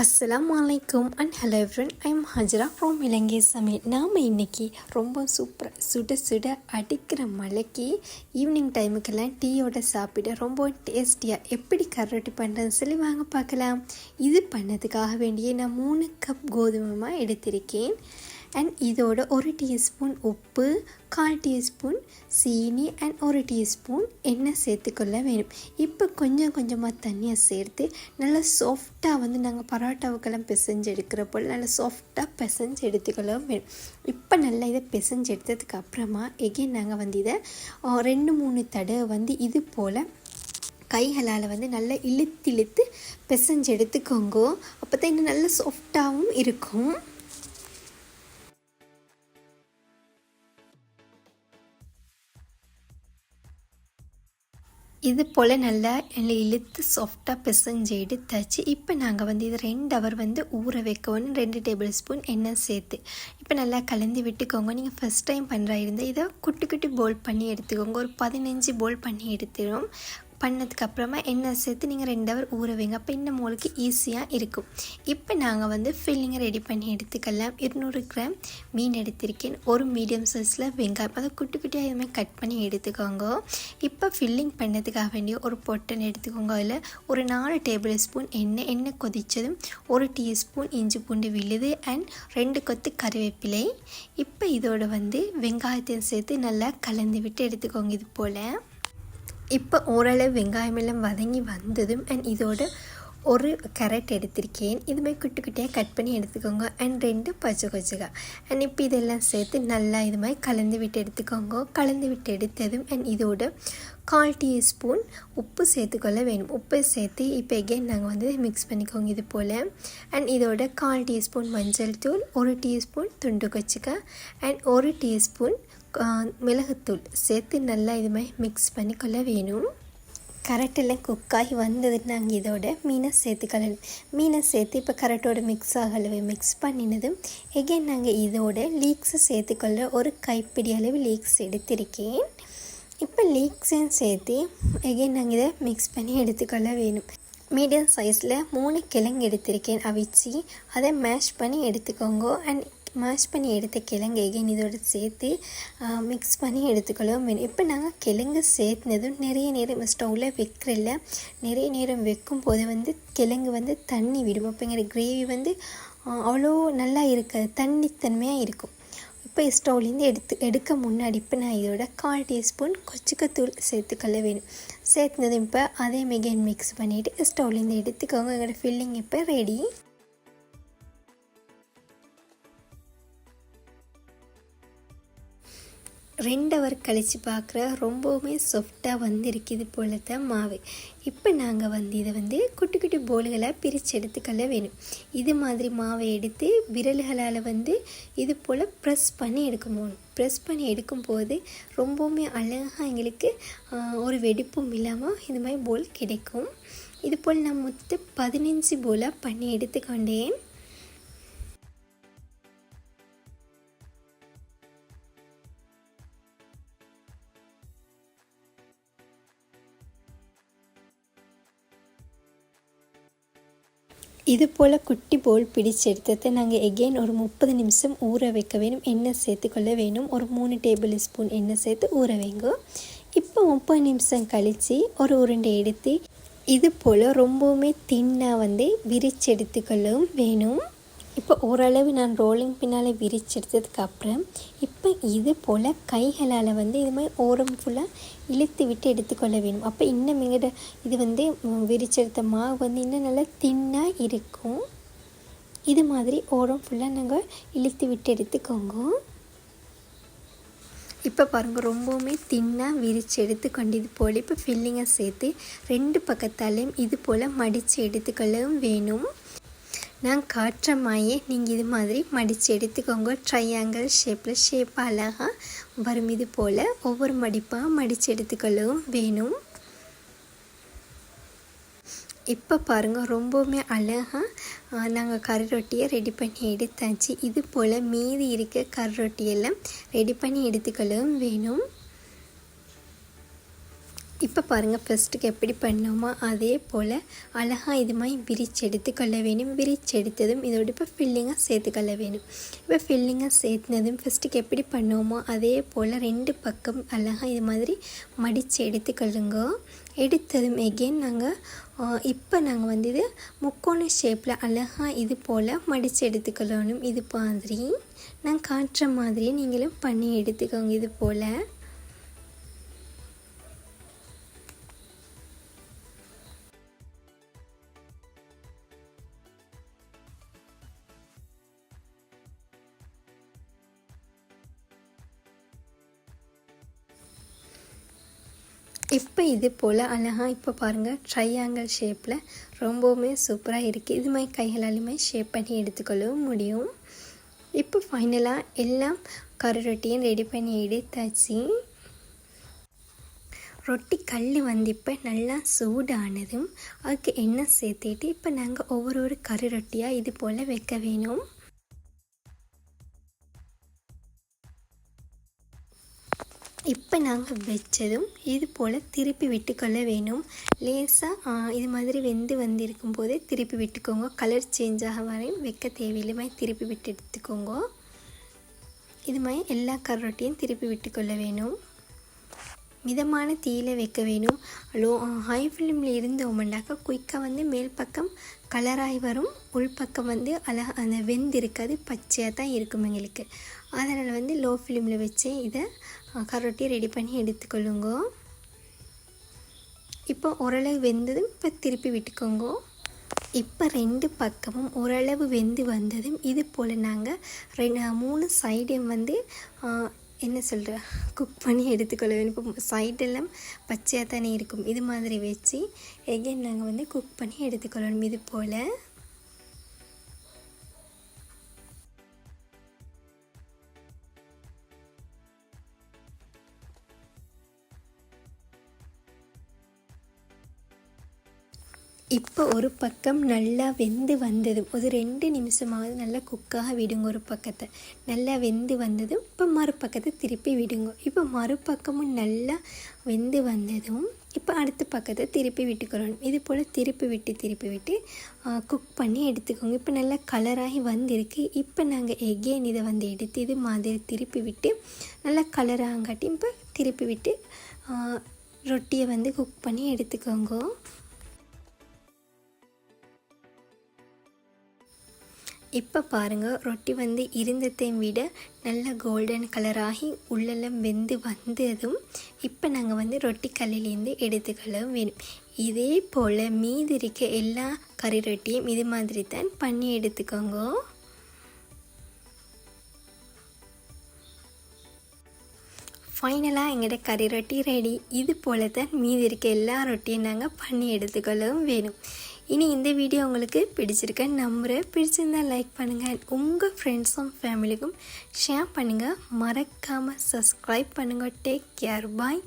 Assalamualaikum and hello everyone. I'm Hajra from இலங்கை சமையல். நாம் இன்றைக்கி ரொம்ப சூப்பராக சுட சுட அடிக்கிற மழைக்கு ஈவினிங் டைமுக்கெல்லாம் டீயோட சாப்பிட ரொம்ப டேஸ்டியாக எப்படி கரோட்டி பண்ணுறதுன்னு சொல்லி வாங்க பார்க்கலாம். இது பண்ணதுக்காக வேண்டிய நான் 3 கப் கோதுமை எடுத்திருக்கேன். அண்ட் இதோட 1 டீஸ்பூன் உப்பு, 1/4 டீஸ்பூன் சீனி அண்ட் 1 டீஸ்பூன் எண்ணெய் சேர்த்துக்கொள்ள வேணும். இப்போ கொஞ்சம் கொஞ்சமாக தண்ணியை சேர்த்து நல்லா சாஃப்டாக நாங்கள் பரோட்டாவுக்கெல்லாம் பிசைஞ்சு எடுக்கிற போல் நல்லா சாஃப்டாக பிசைஞ்சு எடுத்துக்கொள்ள வேணும். இப்போ நல்லா இதை பிசைஞ்சு எடுத்ததுக்கு அப்புறமா எகெயின் நாங்கள் இதை 2-3 தடவை இது போல் கைகளால் நல்லா இழுத்து பிசைஞ்சு எடுத்துக்கோங்க. அப்போ தான் இன்னும் நல்லா சாஃப்டாகவும் இருக்கும். இது போல் நல்லா இழுத்து சாஃப்டாக பிசைஞ்சு எடுத்தாச்சு. இப்போ நாங்கள் இது 2 ஹவர் ஊற வைக்கணும். 2 டேபிள் ஸ்பூன் எண்ணெய் சேர்த்து இப்போ நல்லா கலந்து விட்டுக்கோங்க. நீங்கள் ஃபஸ்ட் டைம் பண்ணுறா இருந்தால் இதை குட்டி குட்டி போல் பண்ணி எடுத்துக்கோங்க. ஒரு 15 போல் பண்ணி எடுத்துடும். பண்ணதுக்கப்புறமா எண்ணெய் சேர்த்து நீங்கள் 2 ஹவர் ஊற வைங்க. அப்போ இன்னும் உங்களுக்கு ஈஸியாக இருக்கும். இப்போ நாங்கள் ஃபில்லிங்கை ரெடி பண்ணி எடுத்துக்கலாம். 200 கிராம் மீன் எடுத்திருக்கேன். ஒரு மீடியம் சைஸில் வெங்காயம் அதை குட்டி குட்டியாக இதுமாதிரி கட் பண்ணி எடுத்துக்கோங்க. இப்போ ஃபில்லிங் பண்ணதுக்காக வேண்டிய ஒரு பொட்டன் எடுத்துக்கோங்க. அதில் ஒரு 4 டேபிள் ஸ்பூன் எண்ணெய் கொதித்ததும் 1 டீஸ்பூன் இஞ்சி பூண்டு விழுது அண்ட் 2 கொத்து கறிவேப்பிலை. இப்போ இதோட வெங்காயத்தையும் சேர்த்து நல்லா கலந்து விட்டு எடுத்துக்கோங்க. இது போல் இப்போ ஓரளவு வெங்காயமெல்லாம் வதங்கி வந்ததும் அண்ட் இதோட ஒரு கேரட் எடுத்திருக்கேன். இதுமாதிரி குட்டி குட்டியாக கட் பண்ணி எடுத்துக்கோங்க. அண்ட் 2 பச்சை கொச்சக்காய் அண்ட் இப்போ இதெல்லாம் சேர்த்து நல்லா இது மாதிரி கலந்து விட்டு எடுத்துக்கோங்க. கலந்து விட்டு எடுத்ததும் அண்ட் இதோட 1/4 டீஸ்பூன் உப்பு சேர்த்துக்கொள்ள வேணும். உப்பு சேர்த்து இப்போ எகெயின் நாங்கள் மிக்ஸ் பண்ணிக்கோங்க. இது போல் அண்ட் இதோட 1/4 டீஸ்பூன் மஞ்சள் தூள், 1 டீஸ்பூன் துண்டு கொச்சக்காய் அண்ட் 1 டீஸ்பூன் மிளகுத்தூள் சேர்த்து நல்லா இது மாதிரி மிக்ஸ் பண்ணிக்கொள்ள வேணும். கரெக்டெல்லாம் குக்காகி வந்தது நாங்கள் இதோட மீனை சேர்த்துக்கலாம். மீனை சேர்த்து இப்போ கரெக்டோட மிக்ஸ் ஆகலவே மிக்ஸ் பண்ணினதும் எகெயின் நாங்கள் இதோட லீக்ஸை சேர்த்துக்கொள்ள ஒரு கைப்பிடி அளவு லீக்ஸ் எடுத்திருக்கேன். இப்போ லீக்ஸையும் சேர்த்து எகெயின் நாங்கள் இதை மிக்ஸ் பண்ணி எடுத்துக்கொள்ள வேணும். மீடியம் சைஸில் 3 கிழங்கு எடுத்திருக்கேன். அவிச்சு அதை மேஷ் பண்ணி எடுத்துக்கோங்க. அண்ட் மேஷ் பண்ணி எடுத்த கிழங்கு எகெயின் இதோடு சேர்த்து மிக்ஸ் பண்ணி எடுத்துக்கலாம் வேணும். இப்போ நாங்கள் கிழங்கு சேர்த்துனதும் நிறைய நேரம் ஸ்டவ்வில் வைக்கிறதில்ல. நிறைய நேரம் வைக்கும் போது கிழங்கு தண்ணி விடும். அப்போ எங்கள் கிரேவி அவ்வளோ நல்லா இருக்காது, தண்ணித்தன்மையாக இருக்கும். இப்போ ஸ்டவ்லேருந்து எடுக்க முன்னாடி இப்போ நான் இதோட 1/4 டீஸ்பூன் கொச்சிக்கத்தூள் சேர்த்துக்கொள்ள வேணும். சேர்த்துனதும் இப்போ அதே எகெயின் மிக்ஸ் பண்ணிவிட்டு ஸ்டவ்லேருந்து எடுத்துக்கோங்க. எங்களோட ஃபில்லிங் இப்போ ரெடி. 2 ஹவர் கழித்து பார்க்குற ரொம்பவுமே சாஃப்டாக வந்திருக்கு. இது போல் தான் மாவு. இப்போ நாங்கள் இதை குட்டி குட்டி போல்களாக பிரித்து எடுத்துக்கொள்ள வேணும். இது மாதிரி மாவை எடுத்து விரல்களால் இது போல் ப்ரெஸ் பண்ணி எடுக்கணும். ப்ரெஸ் பண்ணி எடுக்கும்போது ரொம்பவுமே அழகாக எங்களுக்கு ஒரு வெடிப்பும் இல்லாமல் இது மாதிரி போல் கிடைக்கும். இது போல் நான் மொத்தம் 15 போலாக பண்ணி எடுத்துக்கொண்டேன். இது போல் குட்டி போல் பிடிச்சு எடுத்ததை நாங்கள் எகெயின் ஒரு 30 நிமிஷம் ஊற வைக்க வேணும். எண்ணெய் சேர்த்துக்கொள்ள வேணும். ஒரு 3 டேபிள் ஸ்பூன் எண்ணெய் சேர்த்து ஊற வைங்க. இப்போ 30 நிமிஷம் கழித்து ஒரு உருண்டை எடுத்து இது போல் ரொம்பவுமே தின்னாக விரிச்சு எடுத்துக்கொள்ளவும் வேணும். இப்போ ஓரளவு நான் ரோலிங் பின்னால் விரிச்சு எடுத்ததுக்கப்புறம் இப்போ இது போல் கைகளால் இது மாதிரி ஓரம் ஃபுல்லாக இழுத்து விட்டு எடுத்துக்கொள்ள வேணும். அப்போ இன்னும் எங்கிட்ட இது விரிச்செடுத்த மாவு இன்னும் நல்லா தின்னாக இருக்கும். இது மாதிரி ஓரம் ஃபுல்லாக நாங்கள் இழுத்து விட்டு எடுத்துக்கோங்க. இப்போ பாருங்கள் ரொம்பவுமே தின்னாக விரித்து எடுத்துக்கொண்டு இது போல் இப்போ ஃபில்லிங்கை சேர்த்து 2 பக்கத்தாலையும் இது போல் மடித்து எடுத்துக்கொள்ளவும் வேணும். நான் காட்டுற மாதிரியே நீங்கள் இது மாதிரி மடித்து எடுத்துக்கோங்க. ட்ரையாங்கிள் ஷேப் அழகாக வரும். இது போல் ஒவ்வொரு மடிப்பாக மடித்து எடுத்துக்கொள்ளவும் வேணும். இப்போ பாருங்கள் ரொம்பவுமே அழகாக நாங்கள் கறி ரொட்டியை ரெடி பண்ணி எடுத்தாச்சு. இது போல் மீதி இருக்க கறி ரொட்டியெல்லாம் ரெடி பண்ணி எடுத்துக்கொள்ளவும் வேணும். இப்போ பாருங்கள், ஃபஸ்ட்டுக்கு எப்படி பண்ணோமோ அதே போல் அழகாக இது மாதிரி விரிச்சு எடுத்துக்கொள்ள வேணும். விரிச்சு எடுத்ததும் இதோட இப்போ ஃபில்லிங்காக சேர்த்துக்கொள்ள வேணும். இப்போ ஃபில்லிங்காக சேர்த்துனதும் ஃபஸ்ட்டுக்கு எப்படி பண்ணோமோ அதே போல் 2 பக்கம் அழகாக இது மாதிரி மடித்து எடுத்துக்கொள்ளுங்க. எடுத்ததும் எகெயின் நாங்கள் வந்து இது முக்கோண ஷேப்பில் அழகாக இது போல் மடித்து எடுத்துக்கொள்ளணும். இது மாதிரி நான் காட்டுற மாதிரியே நீங்களும் பண்ணி எடுத்துக்கோங்க. இது போல் இப்போ இது போல் அழகாக இப்போ பாருங்கள், ட்ரையாங்கிள் ஷேப்பில் ரொம்பவுமே சூப்பராக இருக்குது. இது மாதிரி கைகளாலுமே ஷேப் பண்ணி எடுத்துக்கொள்ளவும் முடியும். இப்போ ஃபைனலாக எல்லாம் கறி ரொட்டியும் ரெடி பண்ணி எடுத்தாச்சு. ரொட்டி கல் வந்து இப்போ நல்லா சூடானதும் அதுக்கு எண்ணெய் சேர்த்துட்டு இப்போ நாங்கள் ஒவ்வொரு கறி ரொட்டியாக இது போல் வைக்க வேணும். இப்போ நாங்கள் வச்சதும் இது போல் திருப்பி விட்டுக்கொள்ள வேணும். லேசாக இது மாதிரி வெந்து வந்திருக்கும் போதே திருப்பி விட்டுக்கோங்க. கலர் சேஞ்ச் ஆக வரையும் வைக்க தேவையில்லை. மாதிரி திருப்பி விட்டு எடுத்துக்கோங்க. இது மாதிரி எல்லா கரோட்டையும் திருப்பி விட்டுக்கொள்ள வேணும். மிதமான தீயில வைக்க வேணும். ஹை ஃப்ளேமில் இருந்தோம்னாக்கா குயிக்காக வந்து மேல் பக்கம் கலராகி வரும், உள்பக்கம் வந்து அழகாக அந்த வெந்து இருக்காது, பச்சையாக தான் இருக்கும் எங்களுக்கு. அதனால் வந்து லோ ஃப்ளேமில் வச்சு இதை கரோட்டி ரெடி பண்ணி எடுத்துக்கொள்ளுங்க. இப்போ ஓரளவு வெந்ததும் இப்போ திருப்பி விட்டுக்கோங்க. இப்போ 2 பக்கமும் ஓரளவு வெந்து வந்ததும் இது போல் நாங்கள் 3 சைடையும் வந்து குக் பண்ணி எடுத்துக்கொள்ள வேணும். இப்போ சைடெல்லாம் பச்சையாக தானே இருக்கும். இது மாதிரி வச்சு எகைன் நாங்கள் வந்து குக் பண்ணி எடுத்துக்கொள்ளணும். இது போல் இப்போ ஒரு பக்கம் நல்லா வெந்து வந்ததும் ஒரு 2 நிமிஷமாவது நல்லா குக்காக விடுங்க. ஒரு பக்கத்தை நல்லா வெந்து வந்ததும் இப்போ மறுபக்கத்தை திருப்பி விடுங்க. இப்போ மறுபக்கமும் நல்லா வெந்து வந்ததும் இப்போ அடுத்த பக்கத்தை திருப்பி விட்டுக்கிறோம். இது போல் திருப்பி விட்டு குக் பண்ணி எடுத்துக்கோங்க. இப்போ நல்லா கலராகி வந்திருக்கு. இப்போ நாங்கள் எகெயின் இதை வந்து எடுத்து இது மாதிரி திருப்பி விட்டு நல்லா கலராகாட்டி இப்போ திருப்பி விட்டு ரொட்டியை வந்து குக் பண்ணி எடுத்துக்கோங்க. இப்போ பாருங்கள், ரொட்டி வந்து இருந்ததையும் விட நல்ல கோல்டன் கலராகி உள்ளெல்லாம் வெந்து வந்ததும் இப்போ நாங்கள் வந்து ரொட்டி கல்லிலேருந்து எடுத்துக்கொள்ளவும் வேணும். இதே போல் மீதி இருக்க எல்லா கறி ரொட்டியும் இது மாதிரி தான் பண்ணி எடுத்துக்கோங்க. ஃபைனலாக எங்களோட கறி ரொட்டி ரெடி. இது போல் தான் மீதி இருக்க எல்லா ரொட்டியும் நாங்கள் பண்ணி எடுத்துக்கொள்ளவும் வேணும். இனி இந்த வீடியோ உங்களுக்கு பிடிச்சிருக்கேன்னு நம்புகிறேன். பிடிச்சிருந்தால் லைக் பண்ணுங்கள். உங்கள் ஃப்ரெண்ட்ஸும் ஃபேமிலிக்கும் ஷேர் பண்ணுங்கள். மறக்காமல் சப்ஸ்கிரைப் பண்ணுங்கள். Take care. பாய்.